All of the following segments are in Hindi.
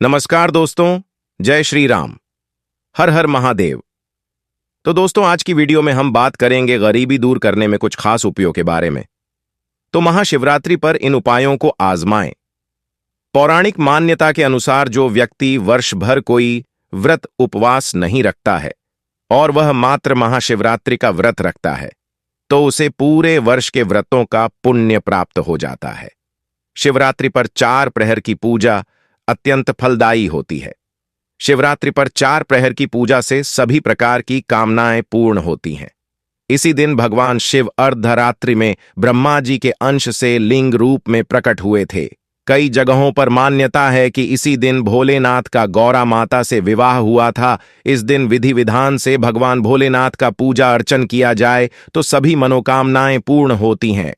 नमस्कार दोस्तों, जय श्री राम। हर हर महादेव। तो दोस्तों, आज की वीडियो में हम बात करेंगे गरीबी दूर करने में कुछ खास उपायों के बारे में। तो महाशिवरात्रि पर इन उपायों को आजमाएं। पौराणिक मान्यता के अनुसार जो व्यक्ति वर्ष भर कोई व्रत उपवास नहीं रखता है और वह मात्र महाशिवरात्रि का व्रत रखता है, तो उसे पूरे वर्ष के व्रतों का पुण्य प्राप्त हो जाता है। शिवरात्रि पर 4 प्रहर की पूजा अत्यंत फलदायी होती है। शिवरात्रि पर 4 प्रहर की पूजा से सभी प्रकार की कामनाएं पूर्ण होती हैं। इसी दिन भगवान शिव अर्धरात्रि में ब्रह्मा जी के अंश से लिंग रूप में प्रकट हुए थे। कई जगहों पर मान्यता है कि इसी दिन भोलेनाथ का गौरा माता से विवाह हुआ था। इस दिन विधि विधान से भगवान भोलेनाथ का पूजा अर्चन किया जाए तो सभी मनोकामनाएं पूर्ण होती हैं।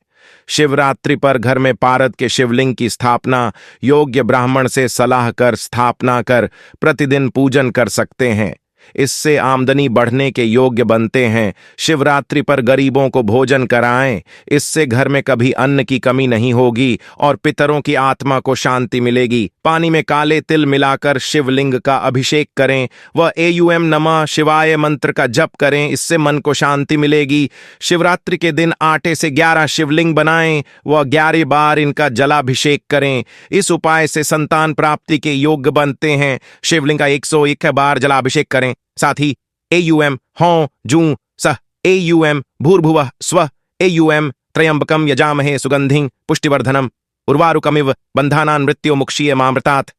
शिवरात्रि पर घर में पारद के शिवलिंग की स्थापना योग्य ब्राह्मण से सलाह कर स्थापना कर प्रतिदिन पूजन कर सकते हैं। इससे आमदनी बढ़ने के योग्य बनते हैं। शिवरात्रि पर गरीबों को भोजन कराएं, इससे घर में कभी अन्न की कमी नहीं होगी और पितरों की आत्मा को शांति मिलेगी। पानी में काले तिल मिलाकर शिवलिंग का अभिषेक करें व एयूएम नमः शिवाय मंत्र का जप करें, इससे मन को शांति मिलेगी। शिवरात्रि के दिन आटे से 11 शिवलिंग बनाएं व 11 बार इनका जलाभिषेक करें। इस उपाय से संतान प्राप्ति के योग्य बनते हैं। शिवलिंग का 101 बार जलाभिषेक करें। साथ ही एयूएम हौं जूं सह एयूएम भूर्भुवः स्वः एयूएम त्र्यंबकम यजामहे सुगंधिं पुष्टिवर्धनम उर्वारुकमिव बंधानान् मृत्युमुक्षीय मामृतात्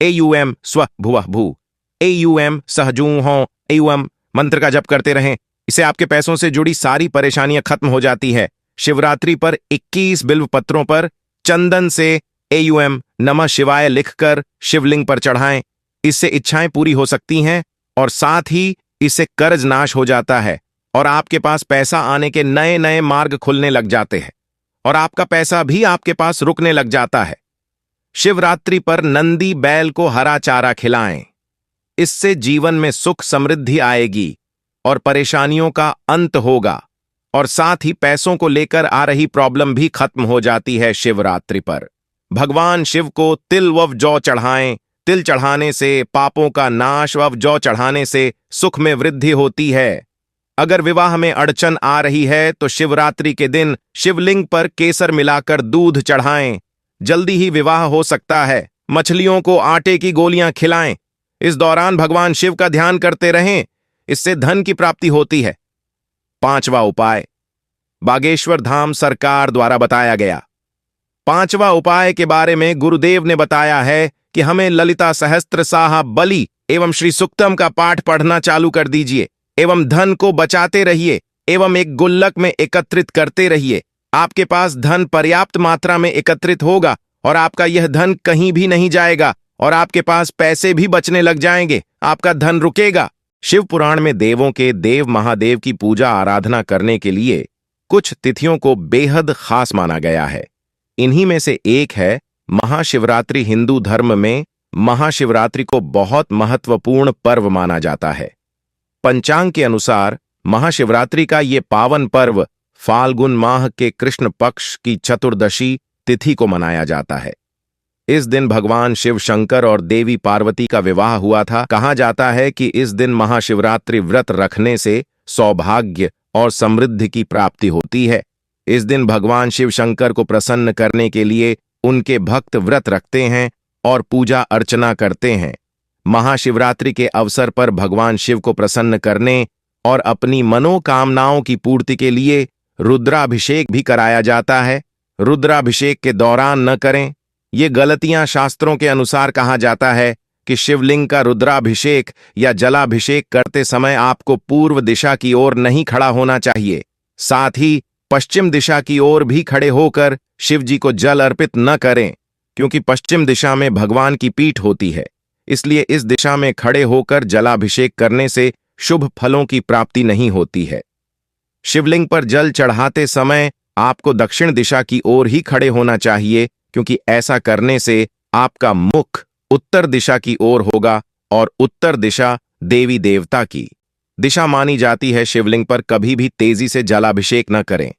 एयूएम स्वः भुवः भू एयूएम सह जूं हौं एयूएम मंत्र का जप करते रहें। इससे आपके पैसों से जुड़ी सारी परेशानियां खत्म हो जाती है। शिवरात्रि पर 21 बिल्व पत्रों पर चंदन से एयूएम नमः शिवाय लिखकर शिवलिंग पर चढ़ाएं। इससे इच्छाएं पूरी हो सकती हैं और साथ ही इससे कर्ज नाश हो जाता है और आपके पास पैसा आने के नए नए मार्ग खुलने लग जाते हैं और आपका पैसा भी आपके पास रुकने लग जाता है। शिवरात्रि पर नंदी बैल को हरा चारा खिलाएं। इससे जीवन में सुख समृद्धि आएगी और परेशानियों का अंत होगा और साथ ही पैसों को लेकर आ रही प्रॉब्लम भी खत्म हो जाती है। शिवरात्रि पर भगवान शिव को तिल व जौ चढ़ाएं। तिल चढ़ाने से पापों का नाश व जौ चढ़ाने से सुख में वृद्धि होती है। अगर विवाह में अड़चन आ रही है तो शिवरात्रि के दिन शिवलिंग पर केसर मिलाकर दूध चढ़ाएं, जल्दी ही विवाह हो सकता है। मछलियों को आटे की गोलियां खिलाएं। इस दौरान भगवान शिव का ध्यान करते रहें, इससे धन की प्राप्ति होती है। 5वां उपाय बागेश्वर धाम सरकार द्वारा बताया गया। 5वां उपाय के बारे में गुरुदेव ने बताया है कि हमें ललिता सहस्त्र साहा बलि एवं श्री सुक्तम का पाठ पढ़ना चालू कर दीजिए एवं धन को बचाते रहिए एवं एक गुल्लक में एकत्रित करते रहिए। आपके पास धन पर्याप्त मात्रा में एकत्रित होगा और आपका यह धन कहीं भी नहीं जाएगा और आपके पास पैसे भी बचने लग जाएंगे। आपका धन रुकेगा। शिव पुराण में देवों के देव महादेव की पूजा आराधना करने के लिए कुछ तिथियों को बेहद खास माना गया है। इन्हीं में से एक है महाशिवरात्रि। हिंदू धर्म में महाशिवरात्रि को बहुत महत्वपूर्ण पर्व माना जाता है। पंचांग के अनुसार महाशिवरात्रि का ये पावन पर्व फाल्गुन माह के कृष्ण पक्ष की चतुर्दशी तिथि को मनाया जाता है। इस दिन भगवान शिव शंकर और देवी पार्वती का विवाह हुआ था। कहा जाता है कि इस दिन महाशिवरात्रि व्रत रखने से सौभाग्य और समृद्धि की प्राप्ति होती है। इस दिन भगवान शिव शंकर को प्रसन्न करने के लिए उनके भक्त व्रत रखते हैं और पूजा अर्चना करते हैं। महाशिवरात्रि के अवसर पर भगवान शिव को प्रसन्न करने और अपनी मनोकामनाओं की पूर्ति के लिए रुद्राभिषेक भी कराया जाता है। रुद्राभिषेक के दौरान न करें, ये गलतियां शास्त्रों के अनुसार। कहा जाता है कि शिवलिंग का रुद्राभिषेक या जलाभिषेक करते समय आपको पूर्व दिशा की ओर नहीं खड़ा होना चाहिए। साथ ही पश्चिम दिशा की ओर भी खड़े होकर शिव जी को जल अर्पित न करें, क्योंकि पश्चिम दिशा में भगवान की पीठ होती है। इसलिए इस दिशा में खड़े होकर जलाभिषेक करने से शुभ फलों की प्राप्ति नहीं होती है। शिवलिंग पर जल चढ़ाते समय आपको दक्षिण दिशा की ओर ही खड़े होना चाहिए, क्योंकि ऐसा करने से आपका मुख उत्तर दिशा की ओर होगा और उत्तर दिशा देवी देवता की दिशा मानी जाती है। शिवलिंग पर कभी भी तेजी से जलाभिषेक न करें।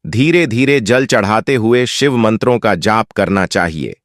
धीरे धीरे जल चढ़ाते हुए शिव मंत्रों का जाप करना चाहिए।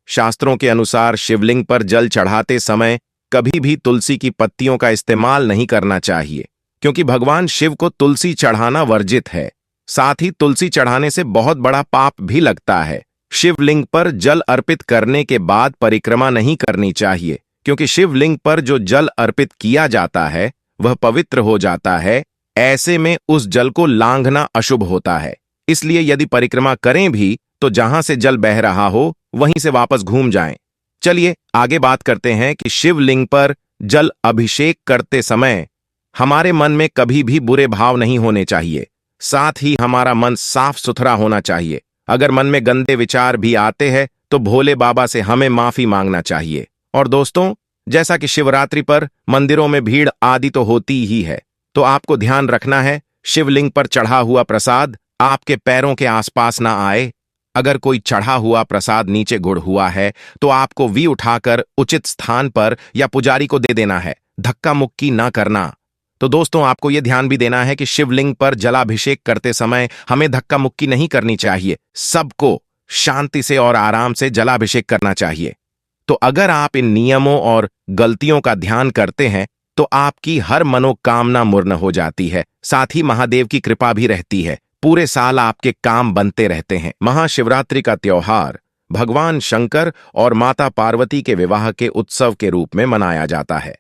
शास्त्रों के अनुसार शिवलिंग पर जल चढ़ाते समय कभी भी तुलसी की पत्तियों का इस्तेमाल नहीं करना चाहिए, क्योंकि भगवान शिव को तुलसी चढ़ाना वर्जित है। साथ ही तुलसी चढ़ाने से बहुत बड़ा पाप भी लगता है। शिवलिंग पर जल अर्पित करने के बाद परिक्रमा नहीं करनी चाहिए, क्योंकि शिवलिंग पर जो जल अर्पित किया जाता है वह पवित्र हो जाता है। ऐसे में उस जल को लांघना अशुभ होता है। इसलिए यदि परिक्रमा करें भी तो जहां से जल बह रहा हो वहीं से वापस घूम जाएं। चलिए आगे बात करते हैं कि शिवलिंग पर जल अभिषेक करते समय हमारे मन में कभी भी बुरे भाव नहीं होने चाहिए। साथ ही हमारा मन साफ सुथरा होना चाहिए। अगर मन में गंदे विचार भी आते हैं तो भोले बाबा से हमें माफी मांगना चाहिए। और दोस्तों, जैसा कि शिवरात्रि पर मंदिरों में भीड़ आदि तो होती ही है, तो आपको ध्यान रखना है शिवलिंग पर चढ़ा हुआ प्रसाद आपके पैरों के आसपास ना आए। अगर कोई चढ़ा हुआ प्रसाद नीचे गुड़ हुआ है तो आपको भी उठाकर उचित स्थान पर या पुजारी को दे देना है, धक्का मुक्की ना करना। तो दोस्तों, आपको यह ध्यान भी देना है कि शिवलिंग पर जलाभिषेक करते समय हमें धक्का मुक्की नहीं करनी चाहिए। सबको शांति से और आराम से जलाभिषेक करना चाहिए। तो अगर आप इन नियमों और गलतियों का ध्यान करते हैं तो आपकी हर मनोकामना पूर्ण हो जाती है। साथ ही महादेव की कृपा भी रहती है। पूरे साल आपके काम बनते रहते हैं। महाशिवरात्रि का त्योहार भगवान शंकर और माता पार्वती के विवाह के उत्सव के रूप में मनाया जाता है।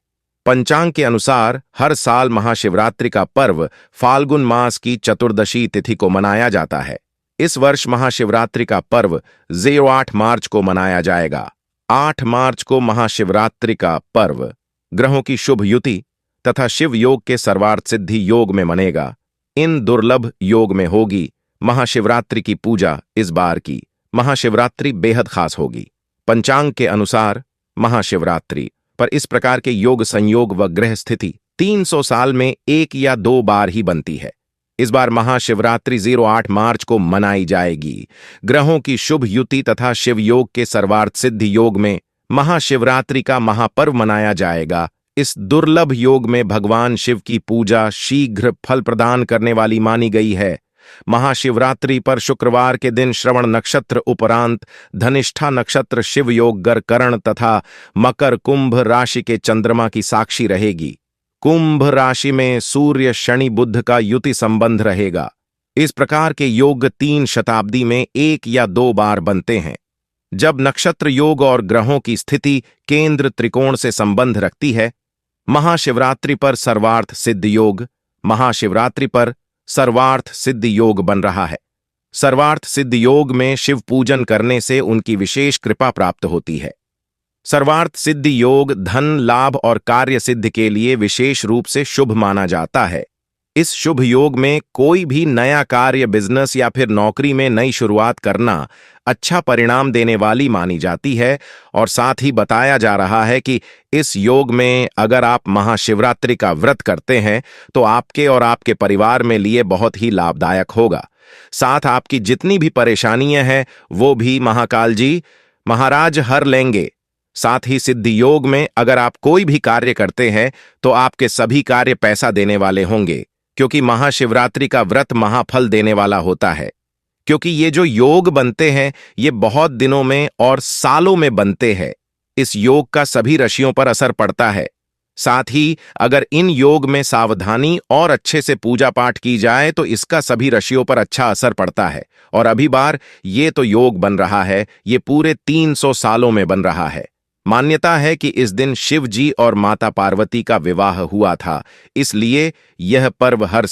पंचांग के अनुसार हर साल महाशिवरात्रि का पर्व फाल्गुन मास की चतुर्दशी तिथि को मनाया जाता है। इस वर्ष महाशिवरात्रि का पर्व 08 मार्च को मनाया जाएगा। 8 मार्च को महाशिवरात्रि का पर्व ग्रहों की शुभ युति तथा शिव योग के सर्वार्थ सिद्धि योग में मनेगा। इन दुर्लभ योग में होगी महाशिवरात्रि की पूजा। इस बार की महाशिवरात्रि बेहद खास होगी। पंचांग के अनुसार महाशिवरात्रि पर इस प्रकार के योग संयोग व ग्रह स्थिति 300 साल में 1 या 2 बार ही बनती है। इस बार महाशिवरात्रि 08 मार्च को मनाई जाएगी। ग्रहों की शुभ युति तथा शिव योग के सर्वार्थ सिद्धि योग में महाशिवरात्रि का महापर्व मनाया जाएगा। इस दुर्लभ योग में भगवान शिव की पूजा शीघ्र फल प्रदान करने वाली मानी गई है। महाशिवरात्रि पर शुक्रवार के दिन श्रवण नक्षत्र उपरांत धनिष्ठा नक्षत्र शिव योग गरकरण तथा मकर कुंभ राशि के चंद्रमा की साक्षी रहेगी। कुंभ राशि में सूर्य शनि बुध का युति संबंध रहेगा। इस प्रकार के योग 3 शताब्दी में 1 या 2 बार बनते हैं। जब नक्षत्र योग और ग्रहों की स्थिति केंद्र त्रिकोण से संबंध रखती है। महाशिवरात्रि पर सर्वार्थ सिद्ध योग महाशिवरात्रि पर सर्वार्थ सिद्ध योग बन रहा है। सर्वार्थ सिद्ध योग में शिव पूजन करने से उनकी विशेष कृपा प्राप्त होती है। सर्वार्थ सिद्ध योग धन लाभ और कार्य सिद्ध के लिए विशेष रूप से शुभ माना जाता है। इस शुभ योग में कोई भी नया कार्य, बिजनेस या फिर नौकरी में नई शुरुआत करना अच्छा परिणाम देने वाली मानी जाती है। और साथ ही बताया जा रहा है कि इस योग में अगर आप महाशिवरात्रि का व्रत करते हैं तो आपके और आपके परिवार में लिए बहुत ही लाभदायक होगा। साथ आपकी जितनी भी परेशानियां हैं वो भी महाकाल जी महाराज हर लेंगे। साथ ही सिद्धि योग में अगर आप कोई भी कार्य करते हैं तो आपके सभी कार्य पैसा देने वाले होंगे, क्योंकि महाशिवरात्रि का व्रत महाफल देने वाला होता है। क्योंकि ये जो योग बनते हैं ये बहुत दिनों में और सालों में बनते हैं। इस योग का सभी राशियों पर असर पड़ता है। साथ ही अगर इन योग में सावधानी और अच्छे से पूजा पाठ की जाए तो इसका सभी राशियों पर अच्छा असर पड़ता है। और अभी बार ये तो योग बन रहा है, ये पूरे 300 सालों में बन रहा है। मान्यता है कि इस दिन शिव जी और माता पार्वती का विवाह हुआ था, इसलिए यह पर्व हर